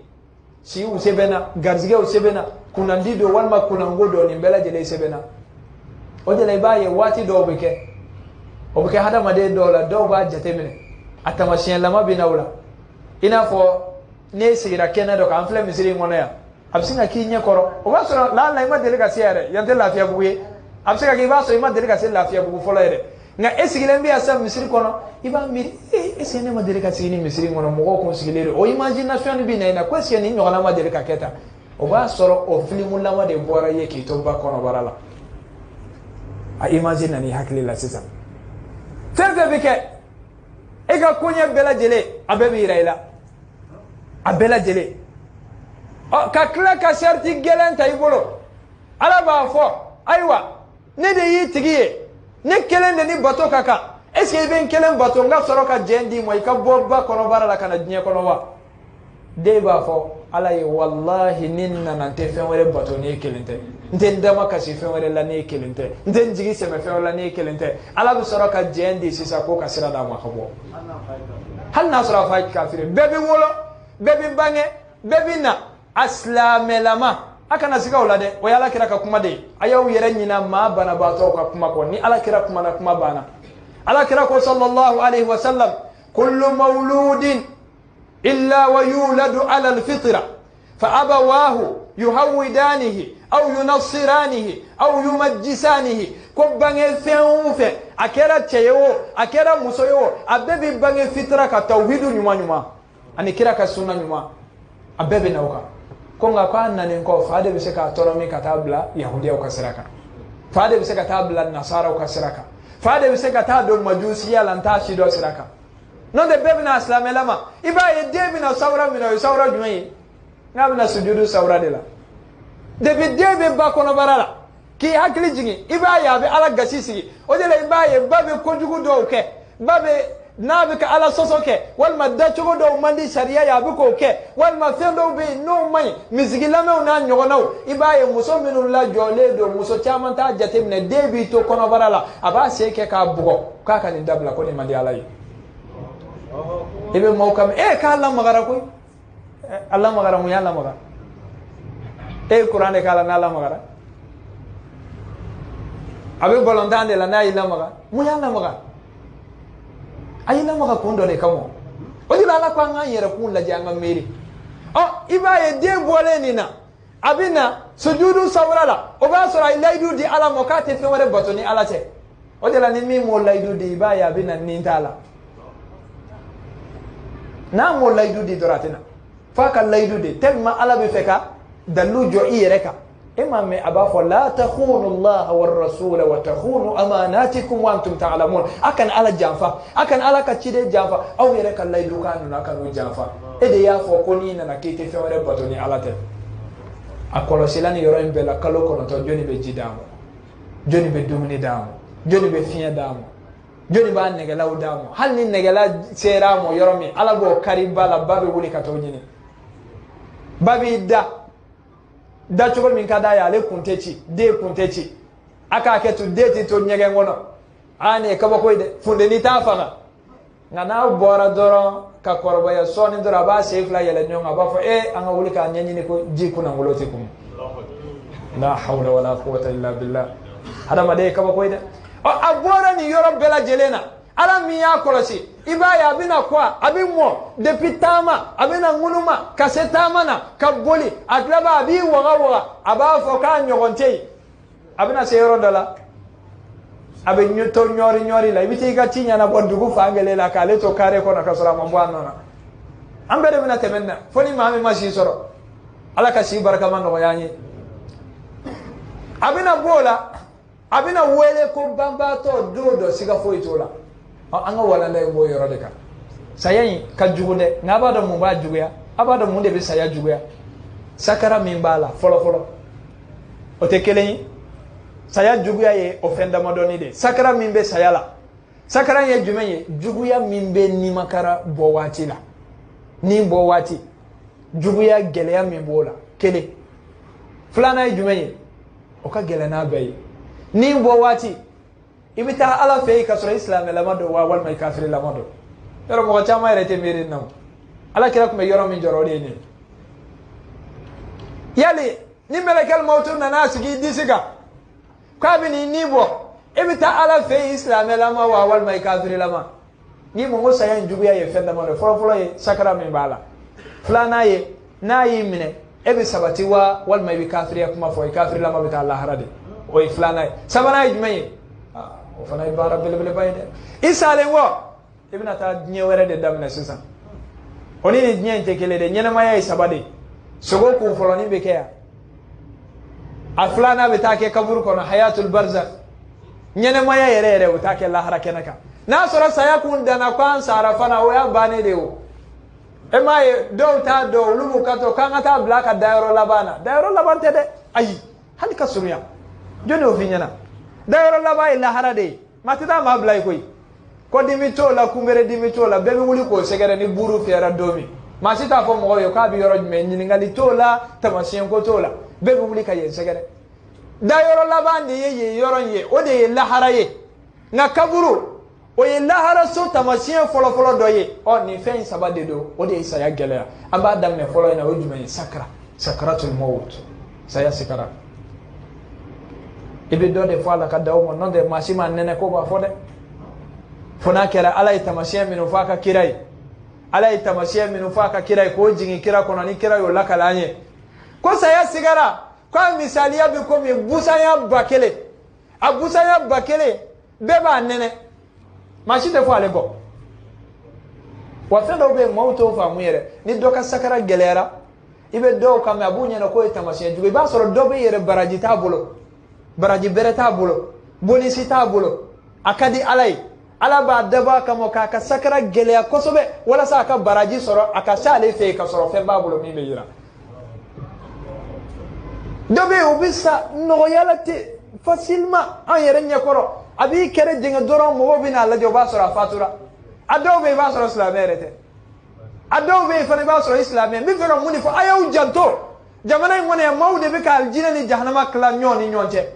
si usebena garzige usebena kuna ndido walma kuna ngodo ni mbela jele sebena ojele baye wati do obike hada made dola do ba jatemene atamasien lama binawla ina fo ne sigira kena do kan fle misiri ngona ya absinga kinye koro o ba so la ima delegasi yare yante lafiya buye absinga ki ba so ima delegasi lafiya bugu folo yare nga esigile mbi asa misiri kono iba miri esene ma delegasi ni misiri ngono mo ko sigilere o imagination bi na ina question ni nyona ma delega keta o ba soro o filimu lama de bora yeke to ba kono barala a imagine ni hakili la sisa tete bike ega kunya bela jele abebi iraila abela jele o kakla ka sharti gelen taybolo ala ba fo aywa ne de yi tigiye ne kelen de ni bato kaka est-ce que ben kelen bato nga soro ka jendi mo ka bobba kono barala kana dnya kono wa de ba fo ala yi wallahi ninna nante fenwere bato ne kelente nte ndama kasi fenwere la ne kelente nte njigi seme fenwere la ne kelente ala bi soro ka jendi sisa ko kasira da ma khabo hal na soro fa kafire bebi wolo bebi bange bebi na aslamelama akana sika ulade o yala kira ka kuma de ayaw yere nyina ma bana bato ka kuma ko ni ala kira kuma na kuma bana ala kira ko sallallahu alaihi wasallam kullu mauludin إلا ويولد على الفطرة فأبواه يهودانه أو ينصرانه أو يمجسانه ko bange fɛn o fɛn a kɛra cɛ ye o a kɛra muso ye o a bɛɛ bɛ bange fitira ka tawhidu ɲuman ɲuman ani kira ka sunna ɲuman a bɛɛ bɛ na o kan ko nka ko a nanen kɔ fa de bɛ se k'a tɔrɔ min ka taa bila yahudiyaw ka sira kan fa de bɛ se ka taa bila nasaraw ka sira kan fa de bɛ se ka taa don majusiya la n t'a si dɔ sira kan n'o tɛ bɛɛ bɛna silamɛla ma i b'a ye den bɛna sawura min na o ye sawura jumɛn ye n'a bɛna sujudu sawura de la depuis den bɛ ba kɔnɔbara la k'i hakili jigin i b'a ye a bɛ ala gasi sigi o de la i b'a ye ba bɛ kojugu dɔw kɛ ba bɛ n'a bɛ ka ala sɔsɔ kɛ walima dacogo dɔw man di sariya ye a bɛ k'o kɛ walima fɛn dɔw bɛ yen n'o man ɲi misigi lamɛnw n'a ɲɔgɔnnaw i b'a ye muso minnu lajɔlen don muso caman t'a jateminɛ den b'i to kɔnɔbara la a b'a sen kɛ k'a bugɔ k'a ka nin dabila ko nin man di ala ye i bɛ maaw kan k'a lamagara koyi a lamagara mun y'a lamaga e ye kuran de k'a la n'a lamagara a bɛ balontan de la n'a y'i lamaga mun y'a lamaga a y'i lamaga kun dɔ de kama o de la ala ko an k'an yɛrɛ kun lajɛ an ka miiri i b'a ye den bɔlen nin na a bɛ na sujudu sawura la o b'a sɔrɔ a ye layidu di ala ma k'a tɛ fɛn wɛrɛ bato ni ala cɛ o de la ni min m'o layidu di i b'a ye a bɛ na nin t'a la n'a m'o layidu di dɔrɔn a tɛ na f'a ka layidu de tellement ala bɛ fɛ ka dalilu jɔ i yɛrɛ kan e m'a mɛn a b'a fɔ la takhunu allaha war rasula wa takhunu amanatikum wa antum ta'lamun a kana ala janfa a kana ala ka ciden janfa aw yɛrɛ ka layidu k'a ninnu a kan'u janfa e de y'a fɔ ko n'i nana k'i tɛ fɛn wɛrɛ bato ni ala tɛ a kɔlɔsila nin yɔrɔ in bɛɛ la kalo 9 jɔnni bɛ ji d'a ma jɔnni bɛ dumuni d'a ma jɔnni bɛ fiɲɛ d'a ma jɔnni b'a nɛgɛlaw d'a ma hali ni nɛgɛla sera a ma yɔrɔ min ala b'o kari ba la ba bɛ wuli ka t'o ɲini ba b'i da cogo min ka d'a ye ale kun tɛ ci den kun tɛ ci a k'a kɛ to den tɛ to ɲɛgɛn kɔnɔ nin ye kabako ye dɛ funteni t'a faga nka n'a bɔra dɔrɔn ka kɔrɔbaya sɔɔni dɔrɔn a b'a sen 2 yɛlɛ ɲɔgɔn kan a b'a fɔ an ka wuli k'a ɲɛɲini ko ji kunnangolo tɛ kun la hawla wala quwwata illa billah hadamaden ye kabako ye dɛ a bɔra nin yɔrɔ bɛɛ lajɛlen na ala min y'a kɔlɔsi i b'a ye a bɛna kɔ a bɛ mɔ depuis taama a bɛna ŋunuma ka se taama na ka boli a tilaba a b'i waga waga a b'a fɔ k'a ɲɔgɔn tɛ yen a bɛna se yɔrɔ dɔ la a bɛ to ɲɔri ɲɔri la i bɛ taa i ka ci ɲɛnabɔ dugu fan kelen la k'ale to kare kɔnɔ ka sɔrɔ a ma bɔ a nɔ na an bɛɛ de bɛna tɛmɛ nin na fo ni maa min ma si sɔrɔ ala ka si barikama nɔgɔya an ye a bɛna bɔ o la a bɛna wele ko banbaatɔ don dɔ siga foyi t'o la an ka walanda ye b'o yɔrɔ de kan saya in ka jugu dɛ nka a b'a dɔn mun b'a juguya a b'a dɔn mun de bɛ saya juguya sakara min b'a la fɔlɔ fɔlɔ o tɛ kelen ye saya juguya ye o fɛn damadɔni de sakara min bɛ saya la sakara ye jumɛn ye juguya min bɛ nimakara bɔ waati la ni bɔ waati juguya gɛlɛya min b'o la kelen filanan ye jumɛn ye o ka gɛlɛn n'a bɛɛ ye ni bɔ waati i bɛ taa ala fɛ yen ka sɔrɔ i silamɛlama don wa walima i kafirilama don yɔrɔ mɔgɔ caman yɛrɛ tɛ miiri na ala kira tun bɛ yɔrɔ min jɔrɔ o de ye nin yali ni mɛlɛkɛl mawutu nana sigi i disi kan k'a bɛ nin ni bɔ i bɛ taa ala fɛ yen i silamɛlama wa walima i kafirilama ni mun ko saya in juguya ye fɛn dama dɔ fɔlɔ-fɔlɔ ye sakara min b'a la filanan ye n'a y'i minɛ e bɛ sabati wa walima i bɛ kafiriya kuma fɔ i kafirilama bɛ taa lahara de o ye filanan ye sabanan ye jumɛn ye o fana ye baara belebeleba ye dɛ i salen kɔ i bɛna taa diɲɛ wɛrɛ de daminɛ sisan o ni nin diɲɛ in tɛ kelen de ɲɛnɛmaya ye saba de sogo kun fɔlɔnin bɛ kɛ yan a filanan bɛ taa kɛ kaburu kɔnɔ hayatul barzakh ɲɛnɛmaya yɛrɛ yɛrɛ o t'a kɛ lahara kɛnɛ kan n'a sɔrɔ saya kun danna ko an sara fana o y'a bannen de ye o e m'a ye dɔw t'a dɔn olu b'u ka to k'an ka taa bila a ka dayɔrɔ laban na dayɔrɔ laban tɛ dɛ ayi hali ka surunya jɔnni y'o f'i ɲɛna dayɔrɔ laban ye lahara de ye maa tɛ taa maa bila i koyi ko dimi t'o la kunbere dimi t'o la bɛɛ bɛ wuli k'o sɛgɛrɛ ni buru fiyɛra don min maa si t'a fɔ mɔgɔw ye k'a bɛ yɔrɔ jumɛn ɲininkali t'o la taamasiyɛn ko t'o la bɛɛ bɛ wuli ka yen sɛgɛrɛ dayɔrɔ laban de ye yen yɔrɔ in ye o de ye lahara ye nka kaburu o ye lahara so taamasiyɛn fɔlɔfɔlɔ dɔ ye nin fɛn in saba de don o de ye saya gɛlɛya an b'a daminɛ fɔlɔ in na o jumɛn ye sakara sakaratul mawt saya sikara i bɛ dɔ de fɔ a la ka da o ma n'o tɛ maa si ma nɛnɛ ko b'a fɔ dɛ fo n'a kɛra ala ye taamasiyɛn minnu fɔ a ka kira ye ala ye taamasiyɛn minnu fɔ a ka kira ye k'o jigin kira kɔnɔ ni kira y'o lakale an ye ko saya sigara ko a misaliya bɛ komi busanya ba kelen abusaya bakele beba nene machine fo ale bo wa fe do be mawto fa mu yere ni do ka sakara gelera ibe do kam abunya na ko etamashe jugo ba soro do be yere baraji tabulo baraji bere tabulo bonisi tabulo akadi alai ala ba daba kamo ka sakara gelea kosobe wala sa ka baraji soro aka sale fe ka soro fe babulo mi be yira do be ubisa no yalate facilement en yere nyakoro abi kere jenga doro mo bina la jo ba soro fatura ado be ba soro islamere ado be fa ba soro islamere mi fero muni fo ayaw janto jamana ngone mawde be ka aljina ni jahannama kala nyoni nyonte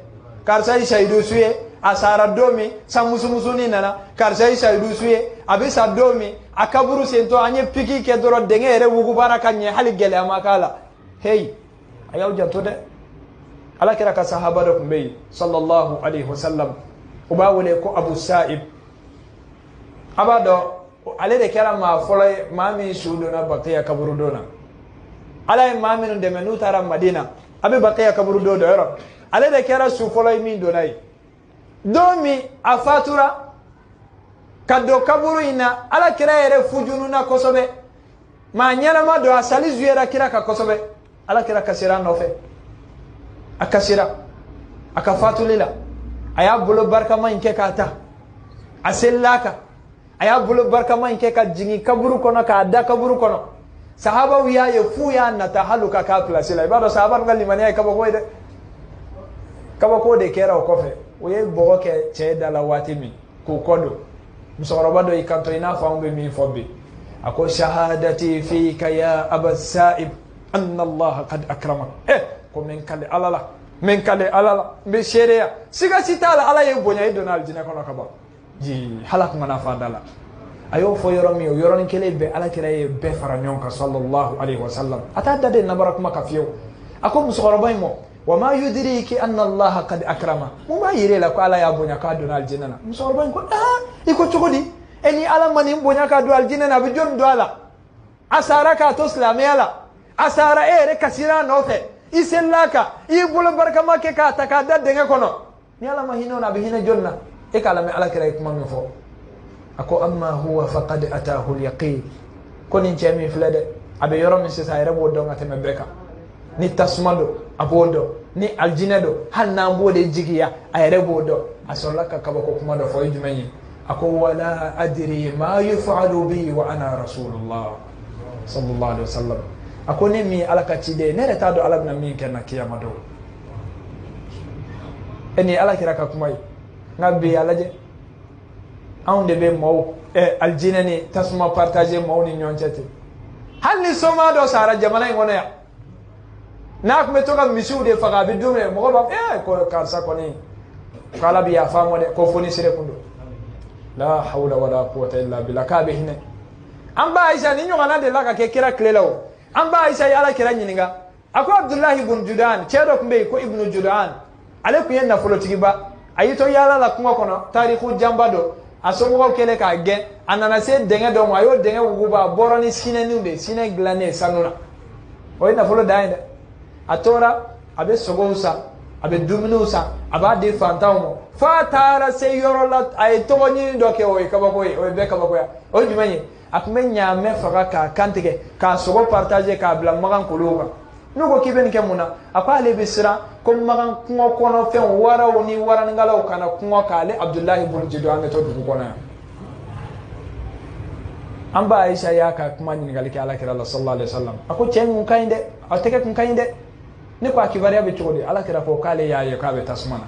karsa shaidu suye asara domi samusumusu ni nana karsa shaidu suye abisa domi akaburu sento anye piki ke doro dengere wugu baraka nye hali gele amakala hey ayaw janto de ala kira ka sahaba da kumbe sallallahu alaihi wasallam uba wole ko abu sa'ib abado ale de kera ma folay mami shudo na baqiya kaburu dona ala mami no de menu tara madina abi baqiya kaburu do yoro ale de kera su folay min donai domi afatura kado kaburu ina ala kira yere fujunu na kosobe ma nyana ma do asali zuera kira ka kosobe ala kira kasira nofe akasira akafatulila aya bulo barka man ke kata asellaka aya bulo barka man ke ka jingi kaburu kono ka da kaburu kono sahaba wiya ye fuya na tahaluka ka plasila ibado sahaba ngali mani ay kabo de kera o kofe oye bogo ke che dala watimi ku kodo musoro bado ikanto ina faumbe mi fobi ako shahadati fika ya aba sa'ib anna allah qad akramak ko men kale alala be shereya siga sitala ala ye bonya idona aljina kono kaba ji halak ngana fadala ayo fo yoro mi yoro ni kele be ala kira ye be fara nyonka sallallahu alaihi wasallam ata dade nabarak maka fiyo ako musoro baymo wama yudriki anna allah qad akrama muma yire la ko ala ya bonya ka dona aljina na musoro bay ko iko chogodi eni ala mani bonya ka do aljina na bi jon do ala asara ka to islamiyala asara ere kasira nofe isellaka ibulo barka make ka takada denga kono ni ala mahino na bihina jonna e kala me ala kira kuma mi fo ako amma huwa faqad ataahu alyaqin koni jami flede abe yoro mi sisa ere bo donga teme beka ni tasmado abodo ni aljinado hanna mbode jigiya ayre bodo asolaka kabako kuma do fo jumenyi ako wala adri ma yuf'alu bi wa ana rasulullah sallallahu alaihi wasallam akone mi alaka chide nere tado alabna mi kenna kiyama do eni alakira ka kumai ngabe alaje aunde be maw aljinani tasma partager maw ni nyonchete halli soma do sara jamana ngone ya nak me toka misude faga bidume mo ba ko karsa koni kala biya famo de ko foni sire kundo la hawla wala quwwata illa billah ka be hine amba aisha ni nyongana de laka ke kira klelawo amba aisha ya ala kira nyininga ako abdullah ibn judan chedo kumbe ko ibn judan ale kuyen na folotigi ba ayito yala la kuma kono tarikhu jambado asomo ko kele ka ge anana se denge do mo ayo denge wuba boroni sine nunde sine glane sanuna o ina folo dainde atora abe sogonsa abe duminusa aba de fantawo fa tara se yorola ayto woni do ke o kabako o be kabako ya o jumenye akmenya me faga ka kantike ka sogo partager ka bla magan kuluga nugo kiben ke muna akale bisira ko magan kungo kono fen wara woni wara ngalaw kana kungo kale abdullah ibn judan to du kono amba aisha ya ka kuma ni ngalike ala kira allah sallallahu alaihi wasallam ako chen mun kainde ateke kun kainde ni ko akibari abe chodi ala kira ko kale ya ya ka be tasmana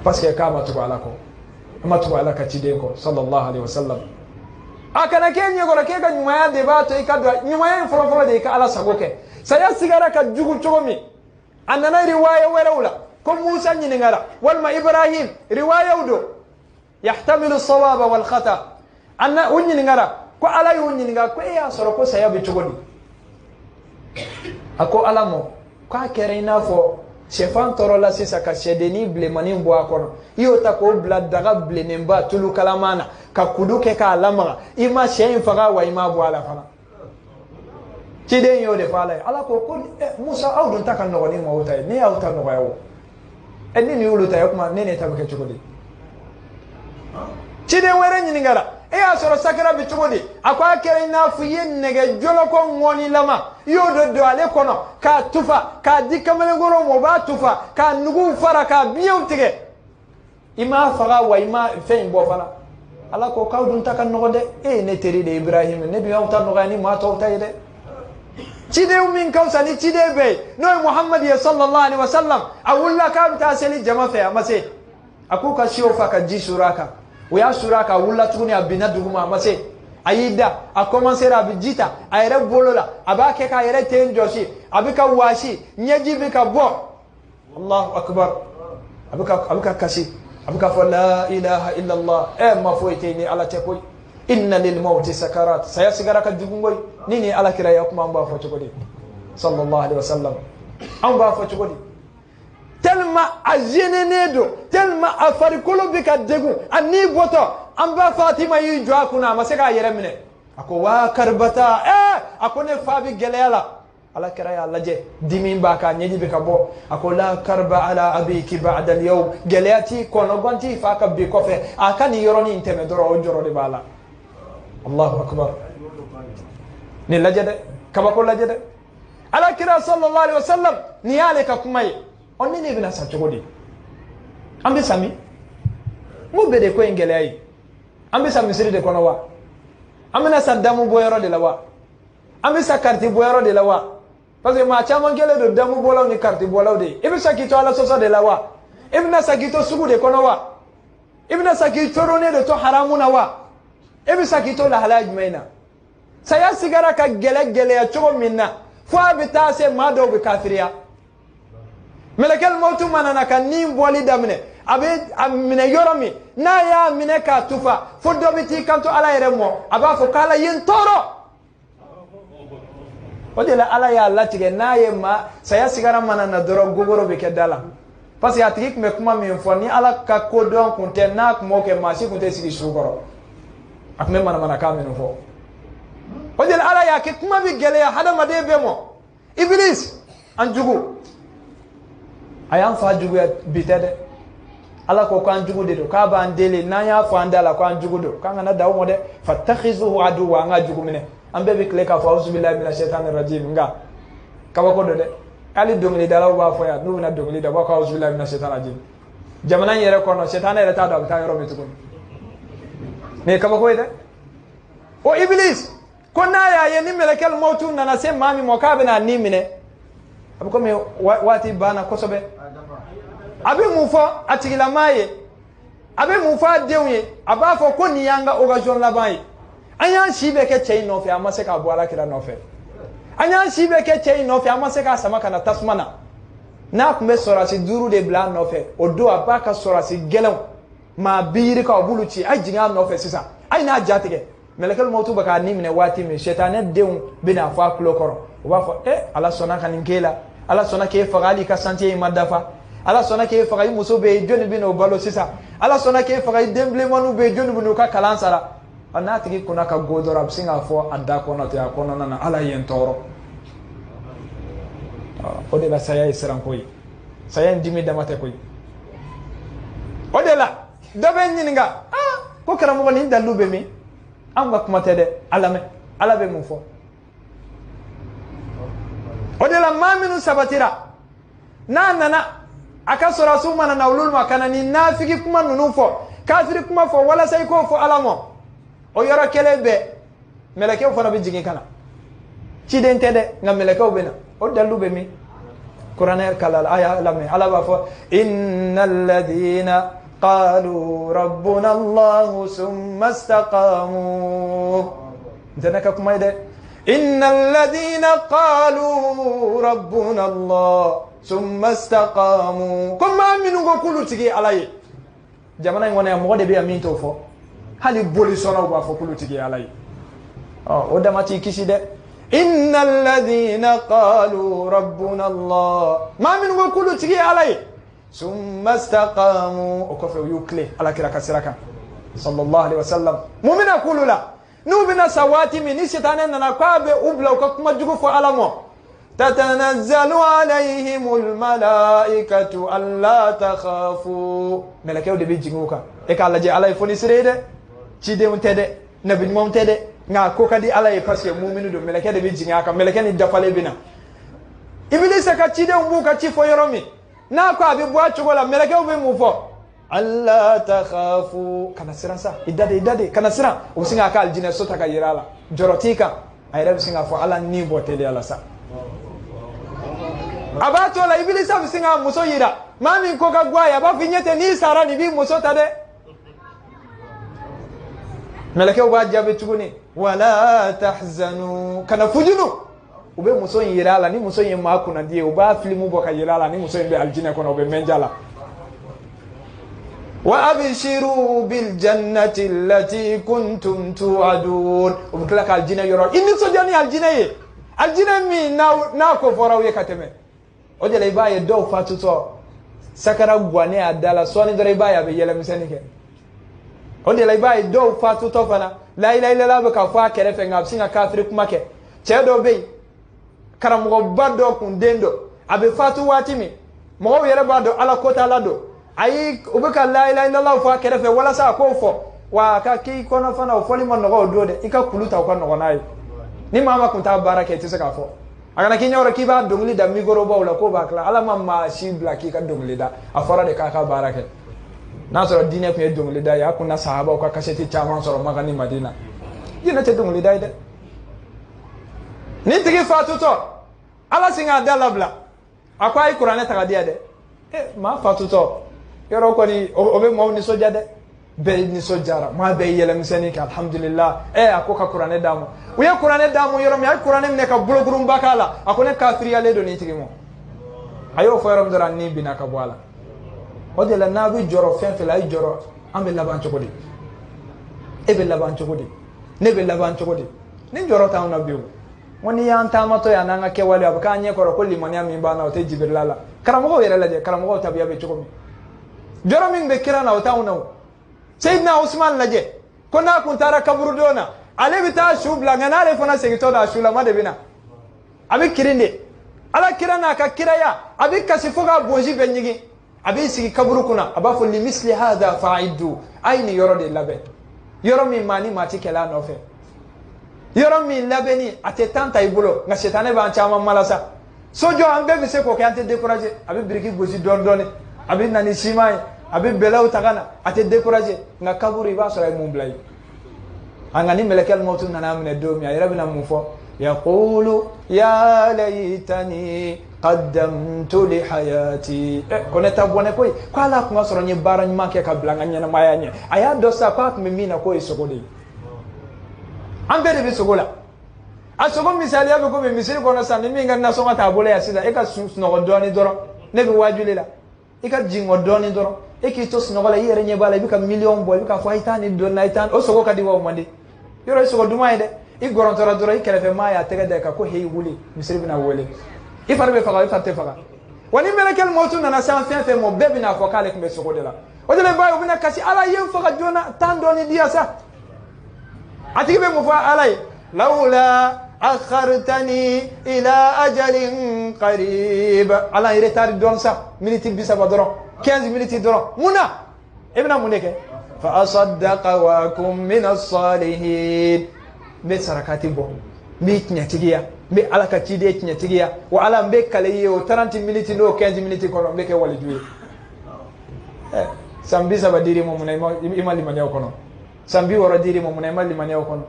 parce que ka matu ala ko matu ala ka chide ko sallallahu alaihi wasallam akana kenye gora ke ga nyuma ya debato ikadwa nyuma ya folo de ka ala sagoke saya sigara ka jugu chogomi anana riwaya wala ko musa nyiningara walma ibrahim riwaya udo yahtamilu as-sawaba wal khata anna unyiningara ko ala yunyinga ko ya soro ko saya be chogoni ako alamo ka kerena fo chefan torola sisa ka shedeni blemani mbo akono iyo ta ko bla daga blenemba tulu kalamana ka kuduke ka alama ima shein faga wa ima bo ala fana kiden yo de fala ala ko Musa awdun takan no ni mo utay ne awta no yawo eni ni ulu ta kuma nene ta baka chukudi chide were nyiningara e asoro sakara bi chukudi akwa kere na fu yen nege jolo ko ngoni lama yodo do ale kono ka tufa ka dikamele goro mo ba tufa ka nugu fara ka biyo tige ima faga wa ima fein bo fana ala ko kawdun taka nogode e ne teri de Ibrahim ne bi hawta nogani ma to tayde chide min kawsani chide be no Muhammad sallallahu alaihi wasallam awulla ka ta seli jama fe amase akuka shiofa ka jisuraka uya suraka wulla tuni abina duguma amase ayida a commencer abi jita ayre bolola abake ka yere tenjoshi abika washi nyeji bika bo Allahu akbar abika kashi abika fa la ilaha illa Allah ma foyteni ala tekoy inna lil mauti sakarat sayasigara ka dugungoy nini ala kira ya kuma amba fo chogodi sallallahu alaihi wasallam amba fo chogodi tellement ajenenedo tellement afarikolo bika degu ani boto amba Fatima yi jwa kuna maseka yere mine ako wa karbata ako ne fabi geleyala ala kira ya laje dimin baka nyeji bika bo ako la karba ala abiki ba'da al-yawm geleyati kono gonti faka bi kofe akani yoroni inteme doro joro de bala Allahu akbar ni lajade kabako lajade ala kira sallallahu alaihi wasallam ni yale ka kumai onni ne bina sa chogodi ambe sami mo bede ko engele ay ambe sami siri de kono wa amina sa damu boyoro de lawa ambe sa karti boyoro de lawa parce que ma chama ngele do damu bolaw ni karti bolaw de ibe sa kito ala sosa de lawa ibna sa kito sugu de kono wa ibna sa kito rone de to haramuna wa ibe sa kito la halaj maina saya sigara ka gele ya chogo minna fo abita se mado be kafiriya melekal mautu manana kan ni boli damne abe amine yoromi na ya mine ka tufa fo dobiti kanto ala yere mo aba fo kala yin toro odela ala ya latige na ye ma saya sigara manana doro gogoro be kedala parce que atiki me kuma mi fo ni ala ka kodon kunte na kuma ke ma si kunte sigi sugoro akme manana ka mi fo odela ala ya ke kuma bi gele ya hada made be mo iblis anjugu ayan fa jugu bitede ala ko kan jugu de do ka ba ndele na ya fa ndala ko an jugu do kan na dawo mode fatakhizuhu aduwa nga jugu mine ambe bi kle ka fa uzubillahi minash shaitanir rajim nga ka ba ko do de ali dongli dala ba fo ya no na dongli da ba ko uzubillahi minash shaitanir rajim jamana yere ko no shaitan yere ta do ta yoro mitukun ne ka ba ko ide o iblis ko na ya ye ni melekel mautu na se mami mo ka be na ni mine abko me wati bana kosobe abe mufa atigila maye abe mufa deunye aba fo ko niyanga occasion la baye anya shibe ke chei no fe amase ka boala kira no fe anya shibe ke chei no fe amase ka samaka na tasmana na kumbe sorasi duru de bla no fe odo abaka sorasi gelew ma biri ka obuluchi ajinga no fe sisa ai na jatige melekal mautu baka nimne wati mi shaytan deun bina fa klokoro oba fo ala sona kaninkela ala sona ke fagali ka santie madafa ala sona ke fagai muso be joni bino balo sisa ala sona ke fagai demble manu be joni bino ka kalansara anatiki kuna ka godora singa fo anda kono te akono nana ala yentoro ode la saya isran koy saya ndimi damate koy ode la dobe nyinga ko karamo ko ni dalube mi am ga kuma tede alame alabe mu fo ode la maminu sabatira nana akasora suma na ulul makana ni nafiki kuma nunu fo kafiri kuma fo wala sai ko fo alamo o yoro kelebe meleke fo na bijigi kana ci den tede ngam meleke o bena o dalube mi qur'an kala aya lame ala ba fo innal ladina qalu rabbuna allah thumma istaqamu danaka kuma ide innal ladina qalu rabbuna allah summa istaqamu kuma minu go kulu tigi alaye jamana ngone mo de be amin to fo hali boli sona go fo kulu tigi alaye o damati kisi de innal ladhina qalu rabbuna allah ma minu go kulu tigi alaye summa istaqamu o ko fe yukle ala kira kasiraka sallallahu alaihi wasallam mu'mina kulula nubina sawati min shaytanan na kwabe ubla ko kuma jugo fo alamo تتنزل عليهم الملائكة ألا تخافوا ملكه de bijinguka e ka laje ala foni sirede cide untede nabi mom tede nga ko kadi ala e parce mu'minu do meleke de bijinga meleke ni dafale bina ibilisa ka cide umbuka ci fo yoromi na ko abi bua chugola meleke obe mu fo alla takhafu kana siran sa idade kana siran o singa ka aljina sota ka yirala jorotika ayra singa fo ala ni botele ala sa abato la ibilisa bisinga muso yira mami ko ka gwa ya ba finyete ni sara ni bi muso tade meleke oba jabe tuguni wala tahzanu kana fujunu ube muso yirala ni muso yema kuna die oba filimu boka yirala ni muso be aljina kono be menjala wa abshiru bil jannati allati kuntum tu'adun ubukla ka aljina yoro inni so jani aljina ye aljina mi na ko fora we kateme o de lay baye do fatuto sakara gwane adala so ni dore baye be yele miseni ke o de lay baye do fatuto fana la ilaha illallah be ka fa kere fe ngab singa kafiri kuma ke chedo be karamugo bado kundendo abe fatu watimi mo yere bado ala kota lado ayi ubeka la ilaha illallah fa kere fe wala sa ko fo wa ka ki kono fana o foli mon no do de ika kuluta ko no nayi ni mama kunta baraka ti saka fo agana kinyoro ki ba dongli da migoro ba wala ko ba kala ala mamma shi blaki ka dongli da afara de ka baraka na soro dine ko dongli da ya kunna sahaba ko kaseti chaman soro magani madina yina te dongli da ide ni tigi fatu to ala singa dalabla akwai qur'ane tagadiya de ma fatu to yoro ko ni obe mo ni soja de be ni sojara ma be yele misani ka alhamdulillah akoka qur'ane damu uya qur'ane damu yoro mi ay qur'ane ne ka bulogurum bakala akone kafiri ale do ni tigimo ayo forum dara ni binaka bwala ode la nabi joro fenfe la joro ambe laban chokodi ebe laban chokodi nebe laban chokodi ni joro ta una biu woni ya ntama to ya nanga ke wali abaka anye koro ko limani ami bana o te jibrilala karamo yere laje karamo tabiya be chokomi joro min be kirana o ta una sayyidina usman laje kona kun tara kaburu dona ale bita shubla ngana le fona segito da shula ma de bina abi kirinde ala kirana ka kiraya abi kasifuga bonji benyigi abi sigi kaburu kuna abafu li misli hadha fa'idu aini yoro de labe yoro mi mani mati kala nofe yoro mi labeni atetanta ibulo nga shetane ba chama malasa sojo ambe bise ko kante décourager abi biriki goji dondone abi nani simai abi belaw tagana ate décourager nga kaburu ba so ay mumblay angani melekel mautu nana amne domi ay rabina mufo yaqulu ya laytani qaddamtu li hayati koneta bone koy kwala ko ngasoro nyi barany make ka blanga nyana mayanye aya dosa pak mimina koy sokodi ambere be sogola asogo misali abe ko be misiri kono san mi ngana so ngata bole asida e ka suno doni doro ne be wajulela e ka jingo doni doro e ki to suno gola yere nye bala bi ka million boy bi ka faitani don naitan o sogo kadi wo mande yoro sogo dumaide i gorontora doro i kelefe maya tege de ka ko hey wuli misiri bina wole i farbe faga i farte faga wani melekel motu nana san fe mo bebi na ko kale kumbe sogo de la o de le bayo bina kasi ala yem faga jona tan doni dia sa atibe mo fa alay laula akhartani ila ajalin qarib ala retard don sa minute bisa badoro 15 minutes doro muna ibna muneke fa asaddaqa wa kum min as-salihin be sarakati bo mi tinya be ala ka tide tinya wa ala be kale yo 30 minutes no 15 minutes ko be ke wali juwe sambi sabadiri mo munay imali manya kono sambi woro diri mo munay mali manya kono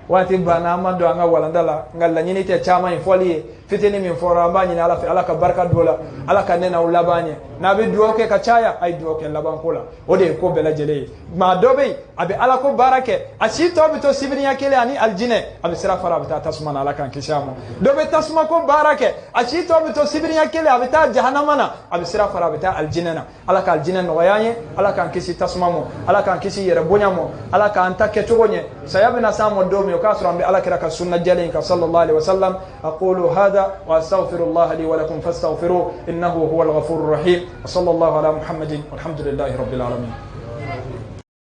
wati bana amado anga walandala ngalla nyini te chama infoli fitini min fora ambani ala fi ala ka barka dola ala ka nena ulabanye na be duoke ka chaya ay duoke laban kola ode ko bela jele ma dobe abi ala ko barake ashito bito sibini yakele ani aljine abi sira fara bita tasmana ala kan kishamo dobe tasma ko barake ashito bito sibini yakele abi ta jahannamana abi sira fara bita aljinena ala ka aljinen no yanye ala kan kisi tasmamo ala kan kisi yere bonyamo ala ka antake togonye sayabina samo dobe وكاسر على كرك السنة جلين صلى الله عليه وسلم أقول هذا وأستغفر الله لي ولكم فاستغفروه إنه هو الغفور الرحيم وصلى الله على محمد والحمد لله رب العالمين.